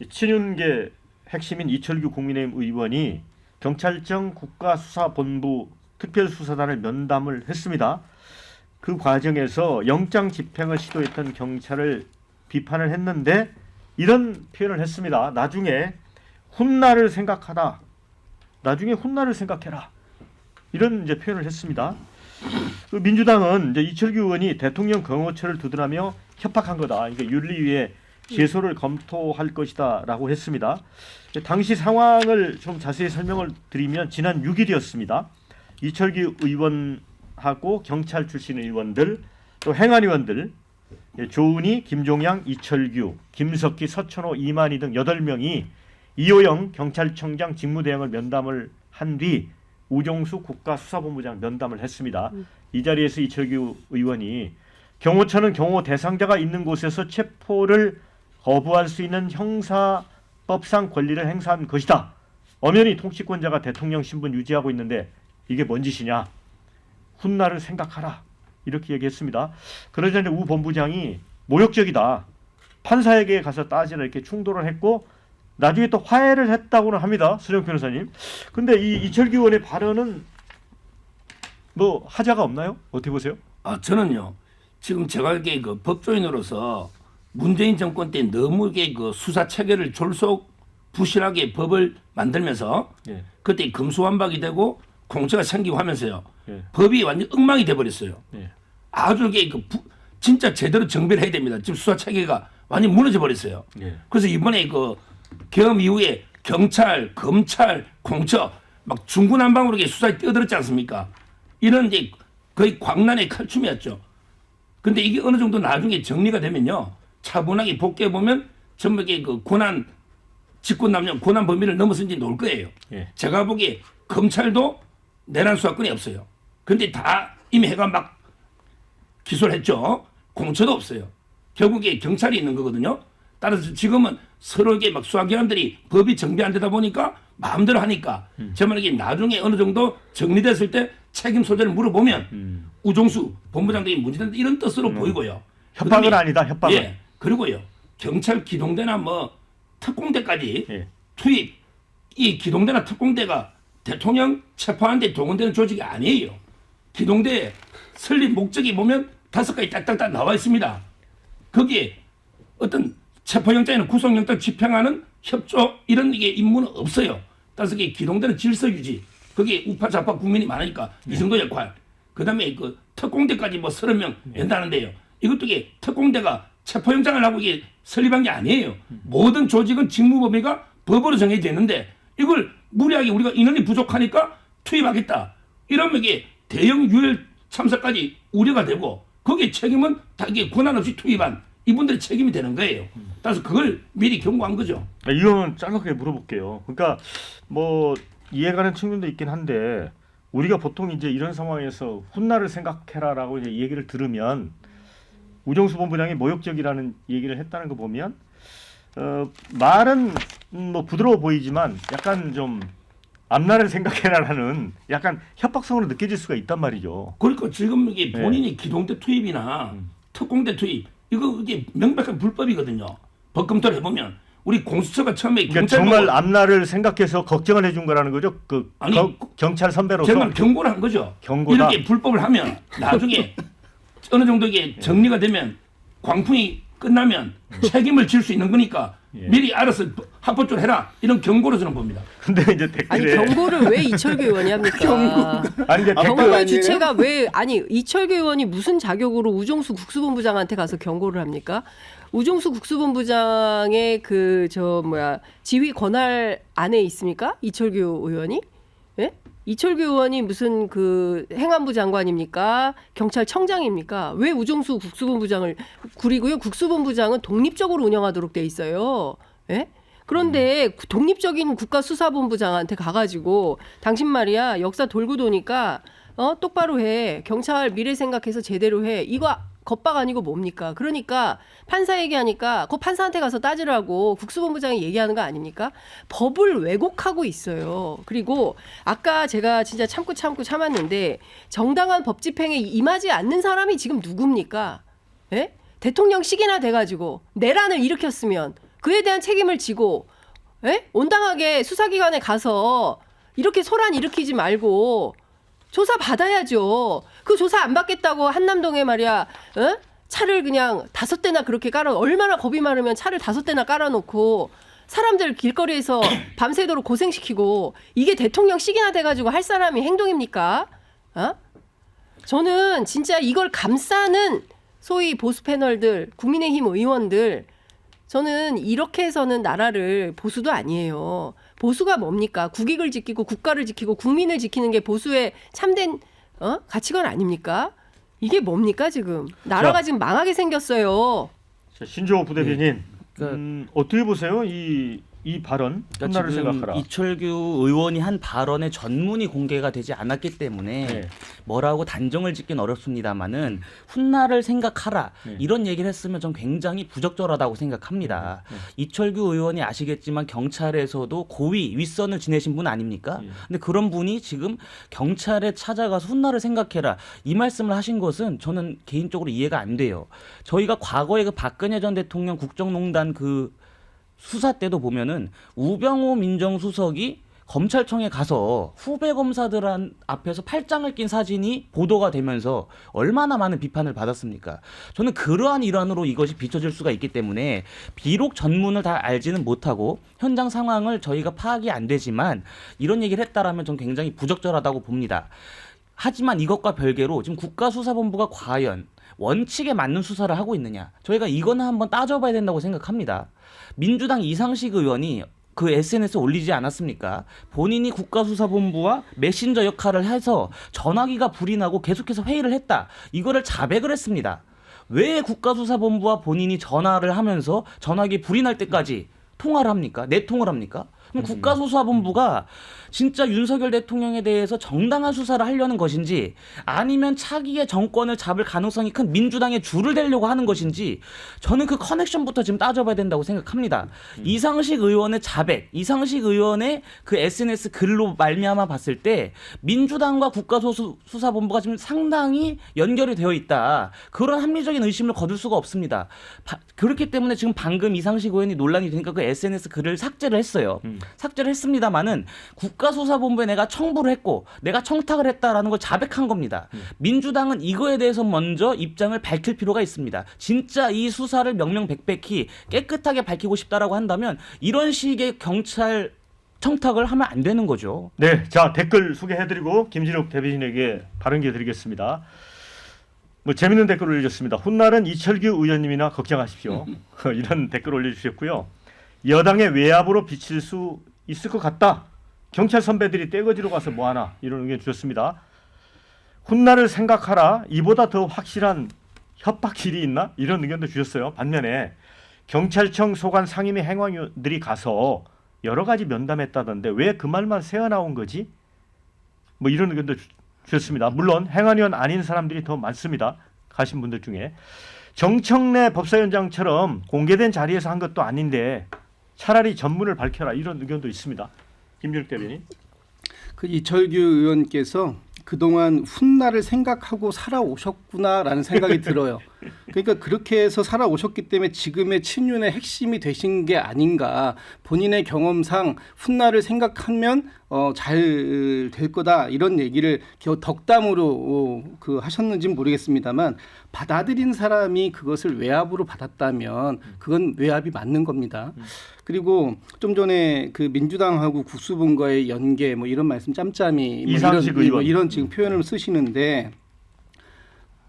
친윤계 핵심인 이철규 국민의힘 의원이 경찰청 국가수사본부 특별수사단을 면담을 했습니다. 그 과정에서 영장 집행을 시도했던 경찰을 비판을 했는데 이런 표현을 했습니다. 나중에 훗날을 생각하다. 나중에 훗날을 생각해라. 이런 이제 표현을 했습니다. 그 민주당은 이제 이철규 의원이 대통령 경호처를 두드라며 협박한 거다. 그러니까 윤리위에 제소를 검토할 것이다라고 했습니다. 당시 상황을 좀 자세히 설명을 드리면 지난 6일이었습니다. 이철규 의원하고 경찰 출신 의원들 또 행안위원들 조은희, 김종양, 이철규, 김석기, 서천호, 이만희 등 8명이 이호영 경찰청장 직무대행을 면담을 한 뒤 우종수 국가수사본부장 면담을 했습니다. 이 자리에서 이철규 의원이 경호처는 경호 대상자가 있는 곳에서 체포를 거부할 수 있는 형사법상 권리를 행사한 것이다. 엄연히 통치권자가 대통령 신분 유지하고 있는데 이게 뭔 짓이냐. 훗날을 생각하라. 이렇게 얘기했습니다. 그러자 우 본부장이 모욕적이다. 판사에게 가서 따지라 이렇게 충돌을 했고 나중에 또 화해를 했다고는 합니다. 수령 변호사님. 근데 이 이철규 의원의 발언은 뭐 하자가 없나요? 어떻게 보세요? 저는요. 지금 제가 알기에 그 법조인으로서 문재인 정권 때 너무 이게 그 수사 체계를 졸속 부실하게 법을 만들면서 예. 그때 금수완박이 되고 공처가 생기고 하면서요. 예. 법이 완전 엉망이 돼 버렸어요. 예. 아주 이게 진짜 제대로 정비를 해야 됩니다. 지금 수사 체계가 완전 무너져 버렸어요. 예. 그래서 이번에 그 계엄 이후에 경찰, 검찰, 공처 막 중구난방으로 이렇게 수사에 뛰어들었지 않습니까? 이런 이제 거의 광란의 칼춤이었죠. 근데 이게 어느 정도 나중에 정리가 되면요. 차분하게 복귀해 보면 전부 이게 그 고난 직권남용 고난 범위를 넘어선지 놓을 거예요. 예. 제가 보기에 검찰도 내란 수사권이 없어요. 근데 다 이미 해가 막 기소를 했죠. 공처도 없어요. 결국에 경찰이 있는 거거든요. 따라서 지금은 서로에게 막 수사기관들이 법이 정비 안 되다 보니까 마음대로 하니까 제 말에 나중에 어느 정도 정리됐을 때 책임 소재를 물어보면 우종수 본부장들이 문제된다 이런 뜻으로 보이고요. 협박은 그다음에 아니다. 협박은. 예. 그리고요. 경찰 기동대나 뭐 특공대까지 예. 투입 이 기동대나 특공대가 대통령 체포하는데 동원되는 조직이 아니에요. 기동대 설립 목적이 보면 5가지 딱딱딱 나와 있습니다. 거기에 어떤 체포영장이나 구속영장 집행하는 협조 이런 이게 임무는 없어요. 따라서 기동대는 질서 유지. 거기에 우파 좌파 국민이 많으니까 이 정도 역할. 그다음에 그 특공대까지 뭐 30명 연다는데요. 이것도 이게 특공대가 체포영장을 하고 이게 설립한 게 아니에요. 모든 조직은 직무 범위가 법으로 정해져 있는데 이걸 무리하게 우리가 인원이 부족하니까 투입하겠다. 이러면 이게 대형 유혈 참사까지 우려가 되고 거기에 책임은 다 이게 권한 없이 투입한 이분들의 책임이 되는 거예요. 따라서 그걸 미리 경고한 거죠. 이거는 짤막하게 물어볼게요. 그러니까 뭐 이해가는 측면도 있긴 한데 우리가 보통 이제 이런 상황에서 훗날을 생각해라라고 이제 얘기를 들으면 우정수 본부장이 모욕적이라는 얘기를 했다는 거 보면 말은 뭐 부드러워 보이지만 약간 좀 앞날을 생각해라라는 약간 협박성으로 느껴질 수가 있단 말이죠. 그러니까 지금 이게 본인이 기동대 투입이나 특공대 투입 이게 명백한 불법이거든요. 법 검토를 해보면 우리 공수처가 처음에 그러니까 경찰 정말 앞날을 생각해서 걱정을 해준 거라는 거죠. 아니, 경찰 선배로서 정말 경고를 한 거죠. 경고다. 이렇게 불법을 하면 나중에 어느 정도 이게 정리가 되면 광풍이 끝나면 책임을 질 수 있는 거니까 미리 알아서 합법적으로 해라 이런 경고로 저는 봅니다. 근데 이제 아니 댓글에 경고를 왜 이철규 의원이 합니까? 아니 이제 경고의 주체가 왜 아니 이철규 의원이 무슨 자격으로 우종수 국수본부장한테 가서 경고를 합니까? 우종수 국수본부장의 그 지휘 권할 안에 있습니까? 이철규 의원이? 예? 이철규 의원이 무슨 그 행안부 장관입니까? 경찰청장입니까? 왜 우종수 국수본부장을 그리고요 국수본부장은 독립적으로 운영하도록 돼 있어요. 예? 그런데 독립적인 국가수사본부장한테 가가지고 당신 말이야 역사 돌고 도니까 똑바로 해. 경찰 미래 생각해서 제대로 해. 이거 겁박 아니고 뭡니까? 그러니까 판사 얘기하니까 그 판사한테 가서 따지라고 국수본부장이 얘기하는 거 아닙니까? 법을 왜곡하고 있어요. 그리고 아까 제가 진짜 참고 참았는데 정당한 법 집행에 임하지 않는 사람이 지금 누굽니까? 예? 대통령식이나 돼가지고 내란을 일으켰으면 그에 대한 책임을 지고 온당하게 수사기관에 가서 이렇게 소란 일으키지 말고 조사 받아야죠. 그 조사 안 받겠다고 한남동에 말이야 차를 그냥 5대나 그렇게 얼마나 겁이 많으면 차를 5대나 깔아놓고 사람들 길거리에서 밤새도록 고생시키고 이게 대통령식이나 돼가지고 할 사람이 행동입니까? 저는 진짜 이걸 감싸는 소위 보수 패널들, 국민의힘 의원들, 저는 이렇게 해서는 나라를 보수도 아니에요. 보수가 뭡니까? 국익을 지키고 국가를 지키고 국민을 지키는 게 보수의 참된 가치관 아닙니까? 이게 뭡니까 지금? 나라가 지금 망하게 생겼어요. 자, 신조호 부대변인 그러니까 어떻게 보세요? 이 발언 훗날을 지금 생각하라. 이철규 의원이 한 발언의 전문이 공개가 되지 않았기 때문에 네. 뭐라고 단정을 짓긴 어렵습니다만은 훗날을 생각하라 네. 이런 얘기를 했으면 전 굉장히 부적절하다고 생각합니다. 이철규 의원이 아시겠지만 경찰에서도 고위 윗선을 지내신 분 아닙니까? 근데 그런 분이 지금 경찰에 찾아가서 훗날을 생각해라 이 말씀을 하신 것은 저는 개인적으로 이해가 안 돼요. 저희가 과거에 그 박근혜 전 대통령 국정농단 그 수사 때도 보면은 우병우 민정수석이 검찰청에 가서 후배 검사들 앞에서 팔짱을 낀 사진이 보도가 되면서 얼마나 많은 비판을 받았습니까? 저는 그러한 일환으로 이것이 비춰질 수가 있기 때문에 비록 전문을 다 알지는 못하고 현장 상황을 저희가 파악이 안 되지만 이런 얘기를 했다라면 전 굉장히 부적절하다고 봅니다. 하지만 이것과 별개로 지금 국가수사본부가 과연 원칙에 맞는 수사를 하고 있느냐? 저희가 이거는 한번 따져봐야 된다고 생각합니다. 민주당 이상식 의원이 그 SNS에 올리지 않았습니까? 본인이 국가수사본부와 메신저 역할을 해서 전화기가 불이 나고 계속해서 회의를 했다. 이거를 자백을 했습니다. 왜 국가수사본부와 본인이 전화를 하면서 전화기 불이 날 때까지 통화를 합니까? 내통을 합니까? 그럼 국가수사본부가 진짜 윤석열 대통령에 대해서 정당한 수사를 하려는 것인지 아니면 차기의 정권을 잡을 가능성이 큰 민주당에 줄을 대려고 하는 것인지 저는 그 커넥션부터 지금 따져봐야 된다고 생각합니다. 이상식 의원의 자백, 이상식 의원의 그 SNS 글로 말미암아 봤을 때 민주당과 국가수사본부가 지금 상당히 연결이 되어 있다. 그런 합리적인 의심을 거둘 수가 없습니다. 그렇기 때문에 지금 방금 이상식 의원이 논란이 되니까 그 SNS 글을 삭제를 했어요. 삭제를 했습니다마는 국가수사본부에 내가 청부를 했고 내가 청탁을 했다라는 걸 자백한 겁니다. 민주당은 이거에 대해서 먼저 입장을 밝힐 필요가 있습니다. 진짜 이 수사를 명명백백히 깨끗하게 밝히고 싶다라고 한다면 이런 식의 경찰 청탁을 하면 안 되는 거죠. 네, 자 댓글 소개해드리고 김진욱 대변인에게 발언 기회 드리겠습니다. 뭐 재밌는 댓글 올려주셨습니다. 훗날은 이철규 의원님이나 걱정하십시오. 이런 댓글 올려주셨고요. 여당의 외압으로 비칠 수 있을 것 같다. 경찰 선배들이 떼거지로 가서 뭐하나 이런 의견 주셨습니다. 훗날을 생각하라. 이보다 더 확실한 협박질이 있나? 이런 의견도 주셨어요. 반면에 경찰청 소관 상임위 행안위원들이 가서 여러 가지 면담했다던데 왜 그 말만 새어나온 거지? 뭐 이런 의견도 주셨습니다. 물론 행안위원 아닌 사람들이 더 많습니다. 가신 분들 중에. 정청래 법사위원장처럼 공개된 자리에서 한 것도 아닌데 차라리 전문을 밝혀라 이런 의견도 있습니다. 김준욱 대변인. 그 이철규 의원께서 그동안 훗날을 생각하고 살아오셨구나라는 생각이 들어요. 그러니까 그렇게 해서 살아오셨기 때문에 지금의 친윤의 핵심이 되신 게 아닌가. 본인의 경험상 훗날을 생각하면 잘 될 거다 이런 얘기를 덕담으로 하셨는지는 모르겠습니다만 받아들인 사람이 그것을 외압으로 받았다면 그건 외압이 맞는 겁니다. 그리고 좀 전에 그 민주당하고 국수본과의 연계 뭐 이런 말씀 짬짬이 뭐 이런 지금 표현을 쓰시는데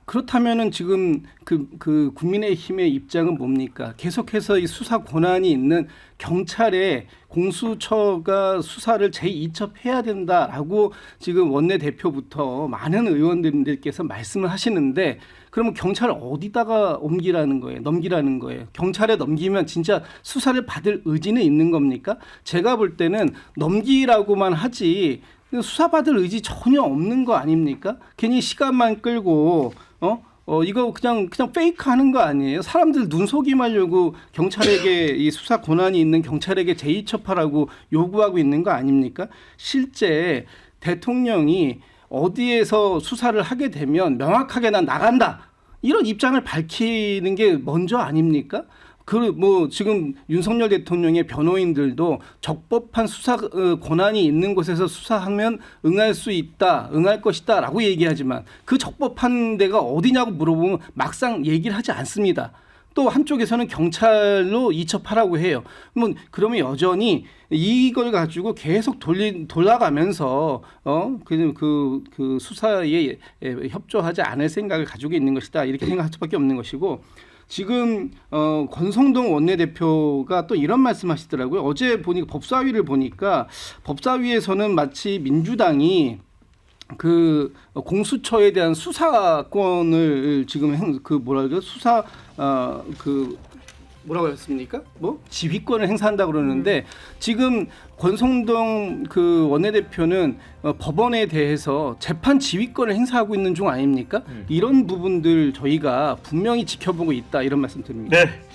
그렇다면은 지금 그 국민의힘의 입장은 뭡니까? 계속해서 이 수사 권한이 있는 경찰에 공수처가 수사를 제2첩해야 된다라고 지금 원내대표부터 많은 의원들께서 말씀을 하시는데 그러면 경찰을 어디다가 넘기라는 거예요. 경찰에 넘기면 진짜 수사를 받을 의지는 있는 겁니까? 제가 볼 때는 넘기라고만 하지 수사받을 의지 전혀 없는 거 아닙니까? 괜히 시간만 끌고 이거 그냥 페이크하는 거 아니에요? 사람들 눈속임하려고 경찰에게 이 수사 권한이 있는 경찰에게 제2첩하라고 요구하고 있는 거 아닙니까? 실제 대통령이 어디에서 수사를 하게 되면 명확하게 난 나간다. 이런 입장을 밝히는 게 먼저 아닙니까? 뭐 지금 윤석열 대통령의 변호인들도 적법한 수사 권한이 있는 곳에서 수사하면 응할 수 있다, 응할 것이다라고 얘기하지만 그 적법한 데가 어디냐고 물어보면 막상 얘기를 하지 않습니다. 또 한쪽에서는 경찰로 이첩하라고 해요. 그러면 여전히 이걸 가지고 계속 돌아가면서 그 수사에 협조하지 않을 생각을 가지고 있는 것이다, 이렇게 생각할 수밖에 없는 것이고, 지금 권성동 원내대표가 또 이런 말씀하시더라고요. 어제 보니까 법사위를 보니까 법사위에서는 마치 민주당이 그 공수처에 대한 수사권을 지금 수사 뭐라고 했습니까? 지휘권을 행사한다고 그러는데 지금 권성동 그 원내대표는 법원에 대해서 재판 지휘권을 행사하고 있는 중 아닙니까? 이런 부분들 저희가 분명히 지켜보고 있다, 이런 말씀 드립니다. 네.